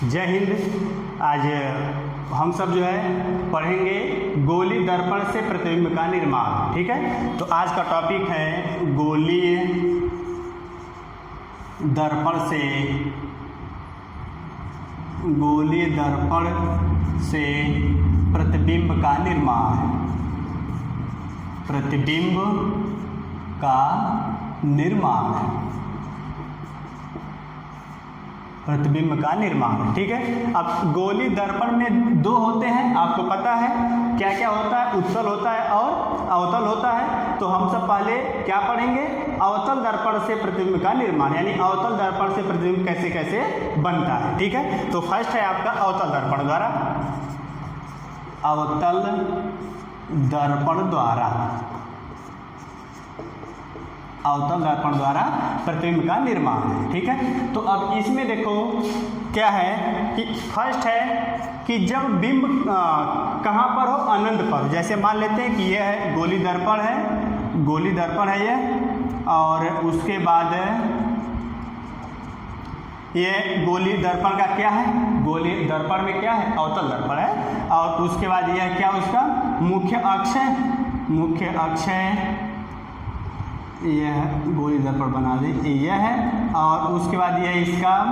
जय हिंद। आज हम सब जो है पढ़ेंगे गोलीय दर्पण से प्रतिबिंब का निर्माण। ठीक है, तो आज का टॉपिक है गोलीय दर्पण से प्रतिबिंब का निर्माण। प्रतिबिंब का निर्माण। ठीक है, अब गोलीय दर्पण में दो होते हैं, आपको पता है क्या क्या होता है, उत्तल होता है और अवतल होता है। तो हम सब पहले क्या पढ़ेंगे, अवतल दर्पण से प्रतिबिंब का निर्माण, यानी अवतल दर्पण से प्रतिबिंब कैसे कैसे बनता है। ठीक है, तो फर्स्ट है आपका अवतल दर्पण द्वारा। अवतल दर्पण द्वारा प्रतिबिंब का निर्माण है। ठीक है, तो अब इसमें देखो क्या है कि फर्स्ट है कि जब बिंब कहाँ पर हो, अनंत पर। जैसे मान लेते हैं कि यह है गोलीय दर्पण है यह, और उसके बाद ये गोलीय दर्पण का क्या है, गोलीय दर्पण में क्या है, अवतल दर्पण है। और उसके बाद यह क्या, उसका मुख्य अक्ष है, यह गोलीय दर्पण बना दे, यह है। और उसके बाद यह इसका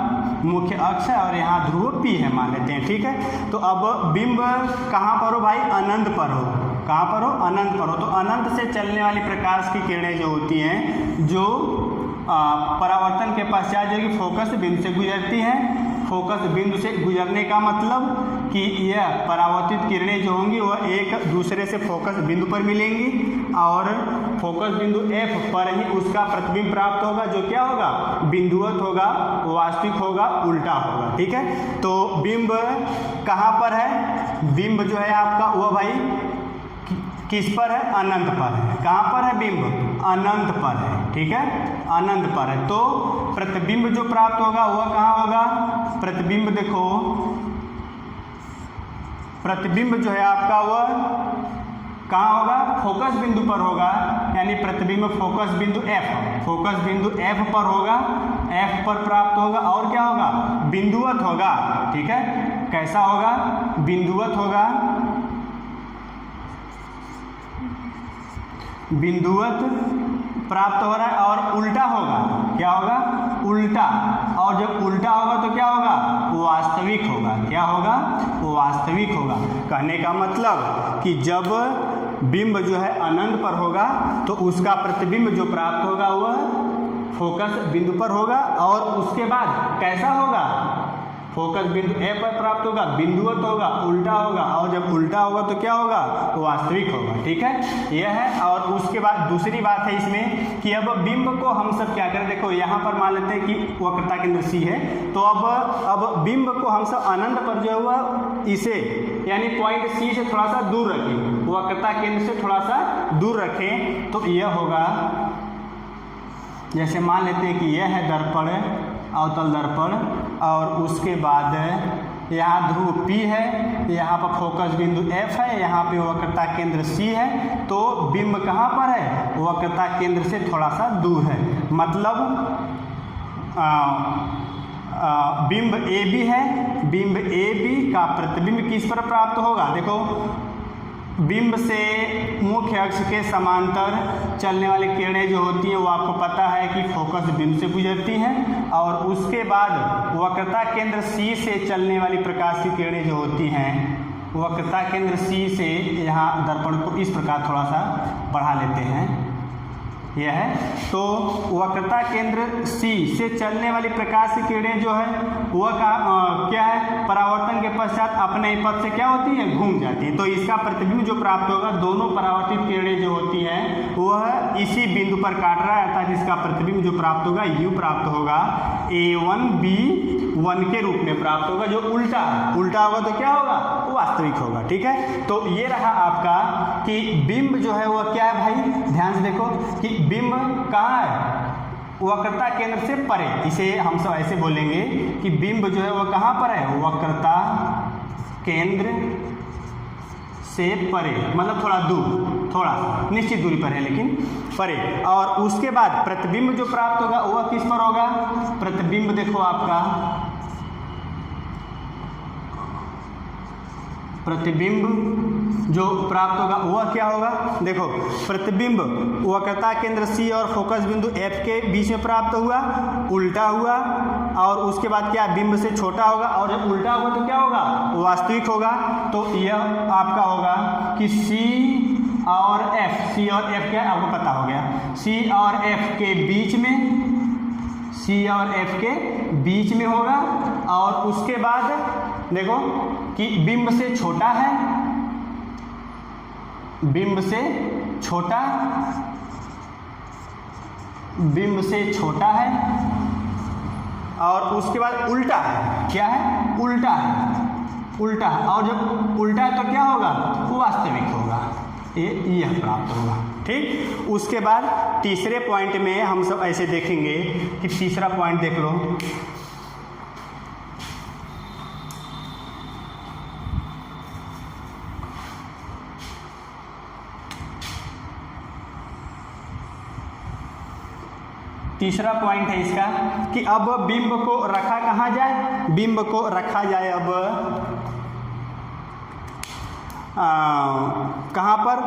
मुख्य अक्ष है और यहाँ ध्रुव P है मान लेते हैं। ठीक है, तो अब बिंब कहाँ पर हो भाई, अनंत पर हो। कहाँ पर हो, अनंत पर हो। तो अनंत से चलने वाली प्रकाश की किरणें जो होती हैं, जो परावर्तन के पश्चात जो कि फोकस बिंदु से गुजरती हैं। फोकस बिंदु से गुजरने का मतलब कि यह परावर्तित किरणें जो होंगी वह एक दूसरे से फोकस बिंदु पर मिलेंगी और फोकस बिंदु F पर ही उसका प्रतिबिंब प्राप्त होगा, जो क्या होगा, बिंदुवत होगा, वास्तविक होगा, उल्टा होगा। ठीक है, तो बिंब कहाँ पर है, बिंब जो है आपका वह भाई किस पर है, अनंत पर है। कहाँ पर है बिंब, अनंत पर है। ठीक है, अनंत पर है। तो प्रतिबिंब जो प्राप्त होगा वह कहाँ होगा, प्रतिबिंब देखो, प्रतिबिंब जो है आपका वह कहाँ होगा, फोकस बिंदु पर होगा, यानी प्रतिबिंब फोकस बिंदु F पर होगा, F पर प्राप्त होगा। और क्या होगा, बिंदुवत होगा। ठीक है, कैसा होगा, बिंदुवत होगा, बिंदुवत प्राप्त हो रहा है और उल्टा होगा। क्या होगा, उल्टा। और जब उल्टा होगा तो क्या होगा, वास्तविक होगा। क्या होगा, वास्तविक होगा। कहने का मतलब कि जब बिंब जो है अनंत पर होगा तो उसका प्रतिबिंब जो प्राप्त होगा वह फोकस बिंदु पर होगा और उसके बाद कैसा होगा, फोकस बिंदु A पर प्राप्त होगा, बिंदुवत होगा, उल्टा होगा। और जब उल्टा होगा तो क्या होगा, वास्तविक होगा। ठीक है, यह है। और उसके बाद दूसरी बात है इसमें कि अब बिंब को हम सब क्या करें, देखो यहाँ पर मान लेते हैं कि वक्रता केंद्र C है। तो अब बिंब को हम सब अनंत पर जो हुआ इसे यानी पॉइंट C से थोड़ा सा दूर रखें, वक्रता केंद्र से थोड़ा सा दूर रखें। तो यह होगा, जैसे मान लेते हैं कि यह है दर्पण, अवतल दर्पण, और उसके बाद यहाँ ध्रुव P है, यहाँ पर फोकस बिंदु F है, यहाँ पे वक्रता केंद्र C है। तो बिंब कहाँ पर है, वक्रता केंद्र से थोड़ा सा दूर है। मतलब बिंब AB है, बिंब AB का प्रतिबिंब किस पर प्राप्त होगा, देखो बिंब से मुख्य अक्ष के समांतर चलने वाली किरणें जो होती हैं वो आपको पता है कि फोकस बिंदु से गुजरती हैं। और उसके बाद वक्रता केंद्र C से चलने वाली प्रकाश की किरणें जो होती हैं, वक्रता केंद्र C से यहाँ दर्पण को इस प्रकार थोड़ा सा बढ़ा लेते हैं, यह है। तो वक्रता केंद्र C से चलने वाली प्रकाश की किरणें जो है वह क्या है, परावर्तन के पश्चात अपने ही पथ से क्या होती है, घूम जाती है। तो इसका प्रतिबिंब जो प्राप्त होगा, दोनों परावर्तित किरणें जो होती हैं वह इसी बिंदु पर काट रहा है, अर्थात इसका प्रतिबिंब जो प्राप्त होगा U प्राप्त होगा, A1B1 के रूप में प्राप्त होगा, जो उल्टा होगा तो क्या होगा, वास्तविक होगा। ठीक है, तो ये रहा आपका कि बिंब जो है वह क्या है भाई, ध्यान से देखो कि बिंब कहाँ है, वक्रता केंद्र से परे। इसे हम सब ऐसे बोलेंगे कि बिंब जो है वह कहाँ पर है, वक्रता केंद्र से परे, मतलब थोड़ा दूर, थोड़ा निश्चित दूरी पर है लेकिन परे। और उसके बाद प्रतिबिंब जो प्राप्त होगा वह किस पर होगा, प्रतिबिंब देखो आपका प्रतिबिंब जो प्राप्त होगा वह क्या होगा, देखो प्रतिबिंब वक्रता केंद्र सी और फोकस बिंदु एफ के बीच में प्राप्त हुआ, उल्टा हुआ, और उसके बाद क्या बिंब से छोटा होगा, और जब उल्टा होगा तो क्या होगा, वास्तविक होगा। तो यह आपका होगा कि सी और एफ, सी और एफ क्या है आपको पता हो गया, सी और एफ के बीच में, सी और एफ के बीच में होगा। और उसके बाद देखो कि बिंब से छोटा है, बिंब से छोटा, बिंब से छोटा है, और उसके बाद उल्टा है, क्या है, उल्टा है, उल्टा है, और जब उल्टा है तो क्या होगा, वास्तविक होगा, यह प्राप्त होगा। ठीक, उसके बाद तीसरे पॉइंट में हम सब ऐसे देखेंगे कि तीसरा पॉइंट देख लो, तीसरा पॉइंट है इसका कि अब बिंब को रखा कहाँ जाए, बिंब को रखा जाए अब कहाँ पर,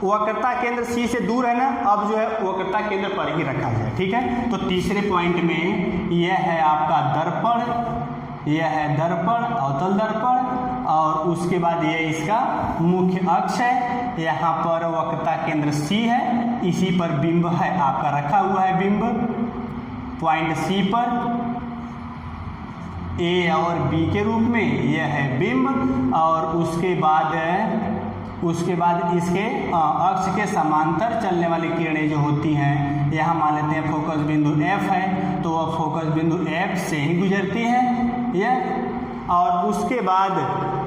वक्रता केंद्र सी से दूर है ना, अब जो है वक्रता केंद्र पर ही रखा जाए। ठीक है, तो तीसरे पॉइंट में यह है आपका दर्पण, यह है दर्पण, अवतल दर्पण, और उसके बाद ये इसका मुख्य अक्ष है, यहाँ पर वक्रता केंद्र सी है, इसी पर बिंब है आपका रखा हुआ है, बिंब पॉइंट सी पर ए और बी के रूप में, यह है बिंब। और उसके बाद इसके अक्ष के समांतर चलने वाली किरणें जो होती हैं, यहाँ मान लेते हैं फोकस बिंदु एफ है, तो वह फोकस बिंदु एफ से ही गुजरती है यह। और उसके बाद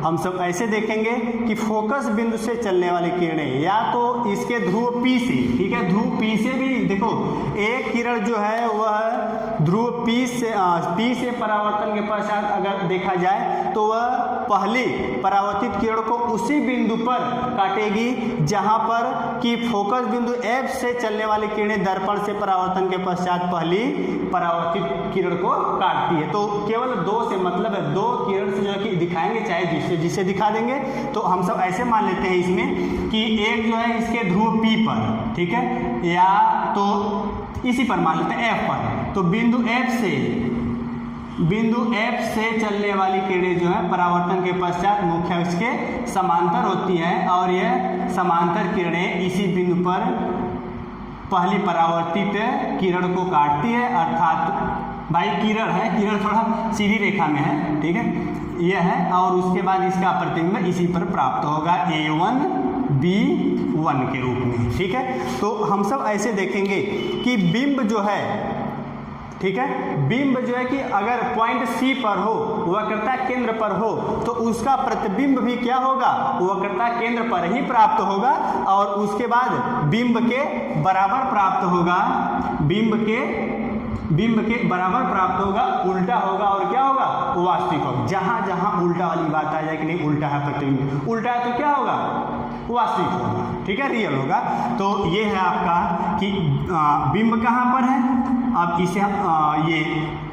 हम सब ऐसे देखेंगे कि फोकस बिंदु से चलने वाली किरणें या तो इसके ध्रुव P से, ठीक है, ध्रुव P से भी देखो एक किरण जो है वह ध्रुव P से परावर्तन के पश्चात अगर देखा जाए तो वह पहली परावर्तित किरण को उसी बिंदु पर काटेगी जहां पर कि फोकस बिंदु F से चलने वाली किरणें दर्पण से परावर्तन के पश्चात पहली परावर्तित किरण को काटती है। तो केवल दो से मतलब है, दो किरण से जो है कि दिखाएंगे, चाहे जिसे दिखा देंगे। तो हम सब ऐसे मान लेते हैं इसमें कि एक जो है इसके ध्रुव P पर, ठीक है, या तो इसी पर मान लेते हैं F पर, तो बिंदु F से चलने वाली किरणें जो है परावर्तन के पश्चात मुख्य अक्ष के समांतर होती हैं, और यह समांतर किरणें इसी बिंदु पर पहली परावर्तित किरण को काटती है, अर्थात भाई किरण है, किरण थोड़ा सीधी रेखा में है, ठीक है, यह है। और उसके बाद इसका प्रतिबिंब इसी पर प्राप्त होगा A1 B1 के रूप में, ठीक है। तो हम सब ऐसे देखेंगे कि बिंब जो है, ठीक है, बिंब जो है कि अगर पॉइंट सी पर हो, वक्रता केंद्र पर हो, तो उसका प्रतिबिंब भी क्या होगा, वक्रता केंद्र पर ही प्राप्त होगा, और उसके बाद बिंब के बराबर प्राप्त होगा, बिंब के बराबर प्राप्त होगा, उल्टा होगा, और क्या होगा, वास्तविक होगा। जहां जहां उल्टा वाली बात आ जाए कि नहीं उल्टा है प्रतिबिंब, उल्टा है तो क्या होगा, वास्तविक होगा, ठीक है, रियल होगा। तो ये है आपका कि बिंब कहाँ पर है। अब इसे ये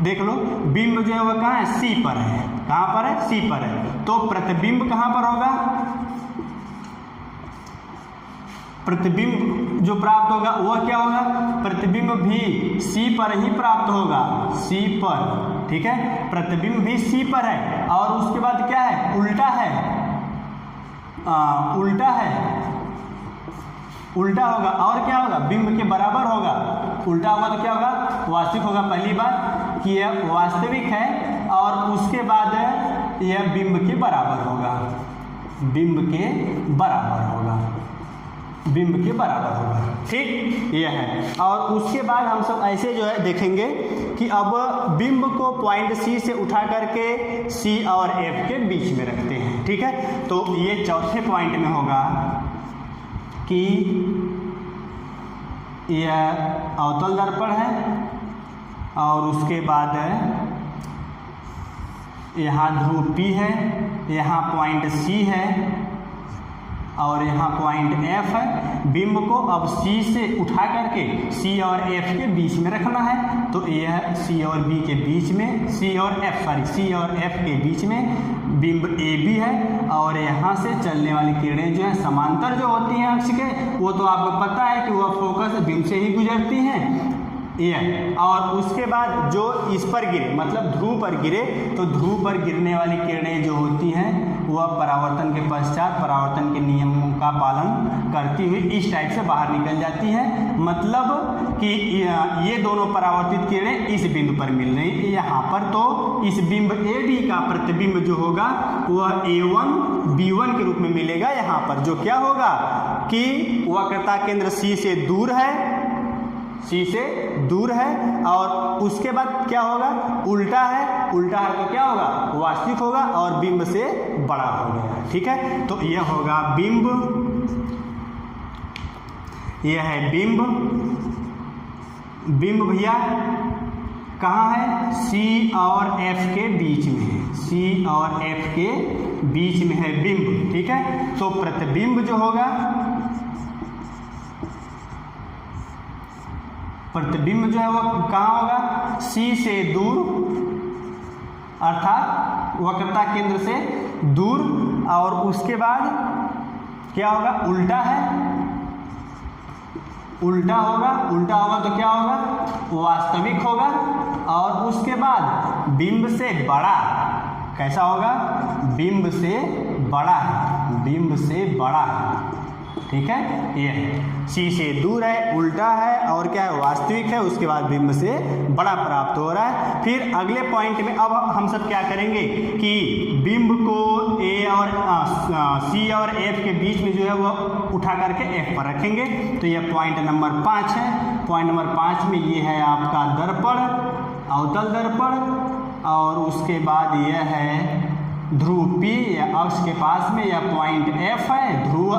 देख लो, बिंब जो है वह कहाँ है, सी पर है, कहाँ पर है, सी पर है। तो प्रतिबिंब कहाँ पर होगा, प्रतिबिंब जो प्राप्त होगा वह क्या होगा, प्रतिबिंब भी सी पर ही प्राप्त होगा, सी पर, ठीक है, प्रतिबिंब भी सी पर है। और उसके बाद क्या है, उल्टा है, उल्टा होगा, और क्या होगा, बिंब के बराबर होगा, उल्टा होगा तो क्या होगा, वास्तविक होगा। पहली बात कि यह वास्तविक है, और उसके बाद यह बिंब के बराबर होगा, बिंब के बराबर होगा, बिंब के बराबर होगा, ठीक, यह है। और उसके बाद हम सब ऐसे जो है देखेंगे कि अब बिंब को पॉइंट सी से उठा करके सी और एफ के बीच में रखते हैं, ठीक है। तो ये चौथे पॉइंट में होगा कि यह अवतल दर्पण है, और उसके बाद यहाँ ध्रुव P है, यहाँ पॉइंट C है, और यहाँ पॉइंट F है। बिंब को अब C से उठा करके C और F के बीच में रखना है, तो यह C और B के बीच में C और F के बीच में बिंब AB है। और यहाँ से चलने वाली किरणें जो है समांतर जो होती हैं अक्ष के, वो तो आपको पता है कि वह फोकस बिंब से ही गुजरती हैं ये। और उसके बाद जो इस पर गिरे, मतलब ध्रुव पर गिरे, तो ध्रुव पर गिरने वाली किरणें जो होती हैं वह परावर्तन के पश्चात परावर्तन के नियमों का पालन करती हुई इस टाइप से बाहर निकल जाती हैं। मतलब कि ये दोनों परावर्तित किरणें इस बिंदु पर मिल रही हैं यहाँ पर, तो इस बिंब AB का प्रतिबिंब जो होगा वह A1 B1 के रूप में मिलेगा यहाँ पर, जो क्या होगा कि वक्रता केंद्र C से दूर है, C से दूर है। और उसके बाद क्या होगा, उल्टा है, उल्टा है तो क्या होगा, वास्तविक होगा और बिंब से बड़ा हो गया। ठीक है, तो यह होगा बिंब, यह है बिंब। बिंब भैया कहाँ है, C और F के बीच में है, C और F के बीच में है बिंब। ठीक है, तो प्रतिबिंब जो होगा, प्रतिबिंब जो है वो कहाँ होगा, C से दूर, अर्थात वक्रता केंद्र से दूर। और उसके बाद क्या होगा, उल्टा है, उल्टा होगा, उल्टा होगा तो क्या होगा, वास्तविक होगा। और उसके बाद बिंब से बड़ा, कैसा होगा, बिंब से बड़ा है, बिंब से बड़ा है। ठीक है, ये है C से दूर है, उल्टा है और क्या है, वास्तविक है। उसके बाद बिंब से बड़ा प्राप्त हो रहा है। फिर अगले पॉइंट में अब हम सब क्या करेंगे कि बिंब को C और F के बीच में जो है वह उठा करके F पर रखेंगे। तो यह पॉइंट नंबर 5 है। पॉइंट नंबर 5 में ये है आपका दर्पण, अवतल दर्पण। और उसके बाद यह है ध्रुव P या अक्ष के पास में, यह पॉइंट F है, ध्रुव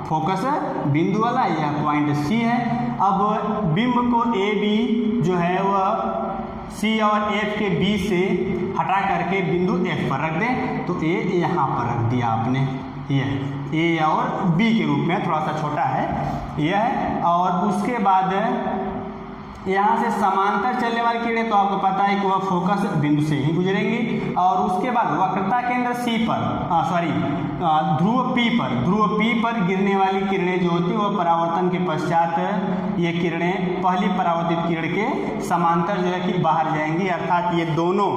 फोकस बिंदु वाला, यह पॉइंट C है। अब बिंब को AB जो है वह C और F के बीच से हटा करके बिंदु F पर रख दें। तो A यहाँ पर रख दिया आपने, यह A और B के रूप में, थोड़ा सा छोटा है यह। और उसके बाद यहाँ से समांतर चलने वाली किरणें, तो आपको पता है कि वह फोकस बिंदु से ही गुजरेंगी। और उसके बाद वक्रता केंद्र C पर, ध्रुव P पर गिरने वाली किरणें जो होती है वह परावर्तन के पश्चात ये किरणें पहली परावर्तित किरण के समांतर जो है कि बाहर जाएंगी। अर्थात ये दोनों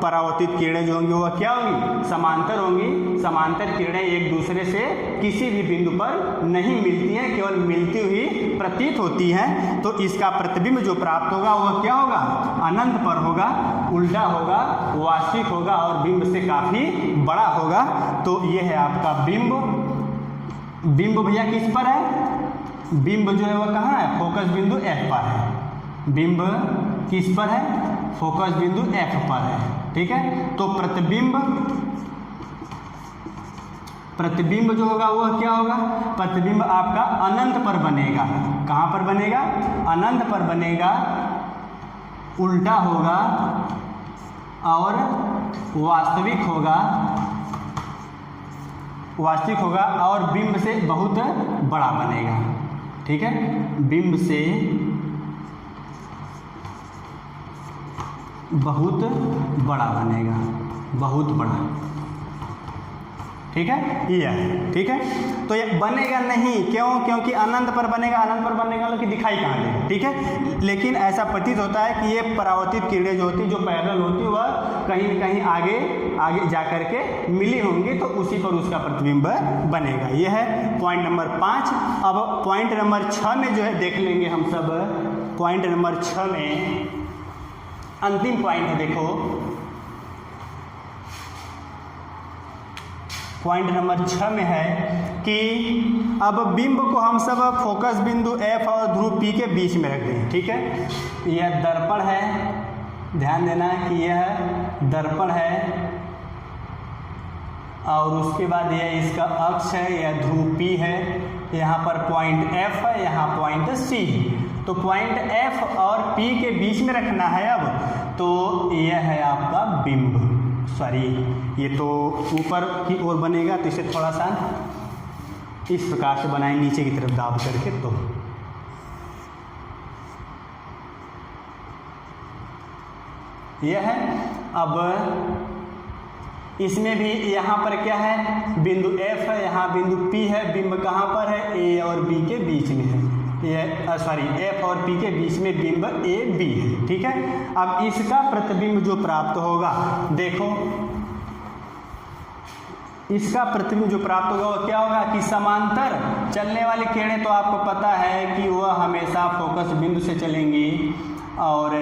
परावर्तित किरणें जो होंगी वह क्या होंगी, समांतर होंगी। समांतर किरणें एक दूसरे से किसी भी बिंदु पर नहीं मिलती हैं, केवल मिलती हुई प्रतीत होती हैं। तो इसका प्रतिबिंब जो प्राप्त होगा वह क्या होगा, अनंत पर होगा, उल्टा होगा, वास्तविक होगा और बिंब से काफ़ी बड़ा होगा। तो यह है आपका बिंब। बिंब भैया किस पर है, बिंब जो है वह कहाँ है, फोकस बिंदु F पर है। बिंब किस पर है, फोकस बिंदु F पर है। ठीक है, तो प्रतिबिंब जो होगा वह क्या होगा, प्रतिबिंब आपका अनंत पर बनेगा। कहाँ पर बनेगा, अनंत पर बनेगा, उल्टा होगा और वास्तविक होगा, वास्तविक होगा और बिंब से बहुत बड़ा बनेगा। ठीक है, बिंब से बहुत बड़ा बनेगा, बहुत बड़ा। ठीक है, ये है। ठीक है, तो ये बनेगा नहीं, क्यों, क्योंकि अनंत पर बनेगा, अनंत पर बनेगा कि दिखाई कहाँ देगा। ठीक है, लेकिन ऐसा प्रतीत होता है कि ये परावर्तित किरणें जो होती, जो पैरेलल होती, वह कहीं न कहीं आगे जा करके मिली होंगी, तो उसी पर उसका प्रतिबिंब बनेगा। ये है पॉइंट नंबर 5। अब पॉइंट नंबर 6 में जो है देख लेंगे हम सब। पॉइंट नंबर 6 में अंतिम पॉइंट है, देखो पॉइंट नंबर 6 में है कि अब बिंब को हम सब फोकस बिंदु F और ध्रुव P के बीच में रख दें। ठीक है, यह दर्पण है, ध्यान देना कि यह दर्पण है। और उसके बाद यह इसका अक्ष है, यह ध्रुव P है, यहाँ पर पॉइंट F है, यहाँ पॉइंट C है। तो पॉइंट F और P के बीच में रखना है। अब तो यह है आपका बिंब, सॉरी ये तो ऊपर की ओर बनेगा, तो इसे थोड़ा सा इस प्रकार से बनाए नीचे की तरफ दाब करके। तो यह है। अब इसमें भी यहाँ पर क्या है, बिंदु F है, यहाँ बिंदु P है, बिंब कहाँ पर है, A और B के बीच में है। ये सॉरी F और P के बीच में बिंब A B है, ठीक है। अब इसका प्रतिबिंब जो प्राप्त होगा, देखो इसका प्रतिबिंब जो प्राप्त होगा वो क्या होगा कि समांतर चलने वाली किरणें तो आपको पता है कि वह हमेशा फोकस बिंदु से चलेंगी और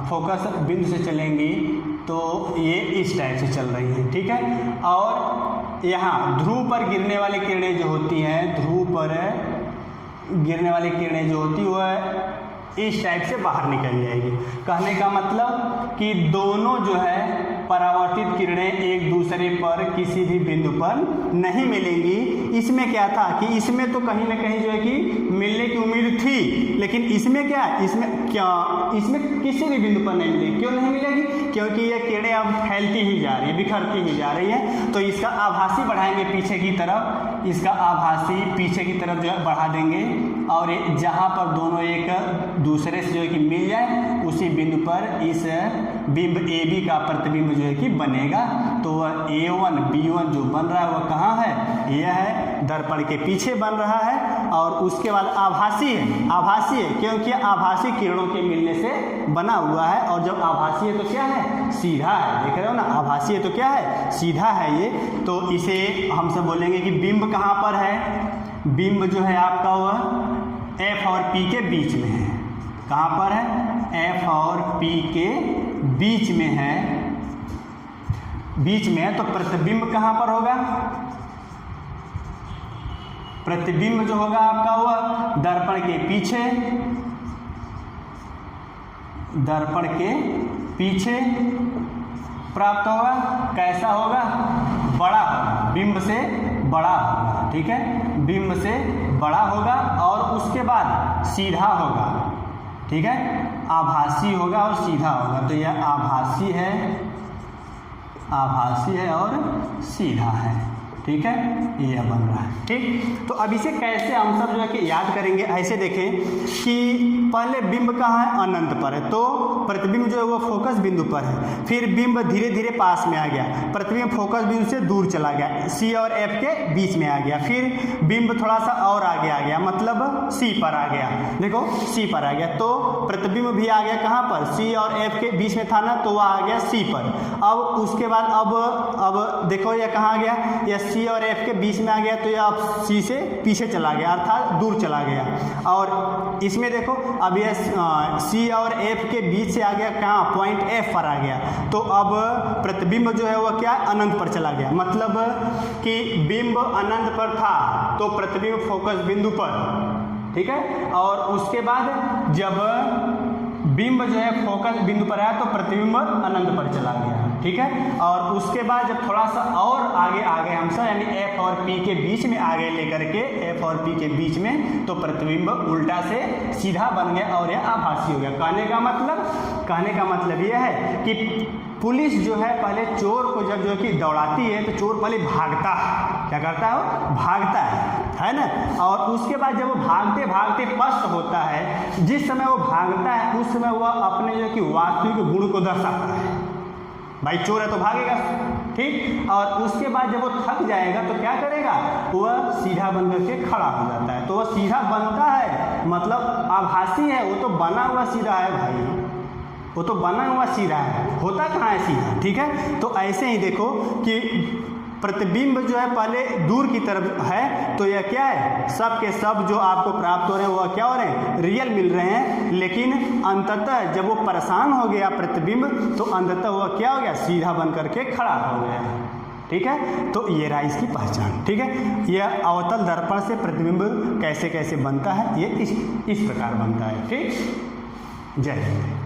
फोकस बिंदु से चलेंगी, तो ये इस टाइप से चल रही है, ठीक है। और यहाँ ध्रुव पर गिरने वाली किरणें जो होती हैं, ध्रुव पर गिरने वाली किरणें जो होती है वह इस टाइप से बाहर निकल जाएगी। कहने का मतलब कि दोनों जो है परावर्तित किरणें एक दूसरे पर किसी भी बिंदु पर नहीं मिलेंगी। इसमें क्या था कि इसमें तो कहीं ना कहीं जो है कि मिलने की उम्मीद थी, लेकिन इसमें क्या है, इसमें किसी भी बिंदु पर नहीं मिलेगी। क्यों नहीं मिलेगी? क्योंकि ये किरणें अब फैलती हुई जा रही है, बिखरती हुई जा रही है। तो इसका आभासी बढ़ाएंगे पीछे की तरफ, इसका आभासी पीछे की तरफ जो है बढ़ा देंगे, और जहाँ पर दोनों एक दूसरे से जो है कि मिल जाए उसी बिंदु पर इस बिंब AB का प्रतिबिंब जो है कि बनेगा। तो वह A1 B1 जो बन रहा है वह कहाँ है, यह है दर्पण के पीछे बन रहा है। और उसके बाद आभासी है, आभासी है क्योंकि आभासी किरणों के मिलने से बना हुआ है। और जब आभासी है तो क्या है, सीधा है, देख रहे हो ना, आभासी है तो क्या है, सीधा है ये। तो इसे हम सब बोलेंगे कि बिंब कहाँ पर है, बिंब जो है आपका वह F और P के बीच में है। कहाँ पर है, F और P के बीच में है, बीच में है। तो प्रतिबिंब कहाँ पर होगा, प्रतिबिंब जो होगा आपका वह दर्पण के पीछे, दर्पण के पीछे प्राप्त होगा। कैसा होगा, बड़ा होगा, बिंब से बड़ा होगा, ठीक है, बिंब से बड़ा होगा। और उसके बाद सीधा होगा, ठीक है, आभासी होगा और सीधा होगा। तो यह आभासी है, आभासी है और सीधा है, ठीक है, यह बन रहा है, ठीक। तो अब इसे कैसे हम सब जो है कि याद करेंगे, ऐसे देखें कि पहले बिंब कहाँ है, अनंत पर है, तो प्रतिबिंब जो है वो फोकस बिंदु पर है। फिर बिंब धीरे धीरे पास में आ गया, प्रतिबिंब फोकस बिंदु से दूर चला गया, C और F के बीच में आ गया। फिर बिंब थोड़ा सा और आगे आ गया, मतलब C पर आ गया, देखो C पर आ गया। तो प्रतिबिंब भी आ गया कहाँ पर, C और F के बीच में था ना, तो वह आ गया C पर। अब उसके बाद अब देखो यह कहाँ आ गया, यह C और F के बीच में आ गया, तो यह अब C से पीछे चला गया, अर्थात दूर चला गया। और इसमें देखो अब यह C और F के बीच से आ गया कहाँ, पॉइंट F पर आ गया। तो अब प्रतिबिंब जो है वह क्या, अनंत पर चला गया। मतलब कि बिंब अनंत पर था तो प्रतिबिंब फोकस बिंदु पर, ठीक है। और उसके बाद जब बिंब जो है फोकस बिंदु पर आया तो प्रतिबिंब अनंत पर चला गया, ठीक है। और उसके बाद जब थोड़ा सा और आगे आ गए हम सब, यानी F और P के बीच में आगे लेकर के, F और P के बीच में, तो प्रतिबिंब उल्टा से सीधा बन गया और यह आभासी हो गया। कहने का मतलब यह है कि पुलिस जो है पहले चोर को जब जो है कि दौड़ाती है तो चोर पहले भागता है, क्या करता है वो, भागता है ना। और उसके बाद जब वो भागते भागते पस्त होता है, जिस समय वो भागता है उस समय वह अपने जो है कि वास्तविक गुण को दर्शाता है। भाई चोर है तो भागेगा, ठीक। और उसके बाद जब वो थक जाएगा तो क्या करेगा, वह सीधा बन करके खड़ा हो जाता है। तो वह सीधा बनता है, मतलब आभासी है, वो तो बना हुआ सीधा है भाई, वो तो बना हुआ सीधा है, होता कहाँ है सीधा, ठीक है। तो ऐसे ही देखो कि प्रतिबिंब जो है पहले दूर की तरफ है, तो यह क्या है, सब के सब जो आपको प्राप्त हो रहे हैं वह क्या हो रहे हैं, रियल मिल रहे हैं। लेकिन अंततः जब वो परेशान हो गया प्रतिबिंब, तो अंततः वह क्या हो गया, सीधा बन करके खड़ा हो गया, ठीक है। तो ये रहा इसकी पहचान, ठीक है। यह अवतल दर्पण से प्रतिबिंब कैसे कैसे बनता है, ये इस प्रकार बनता है, ठीक। जय हिंद।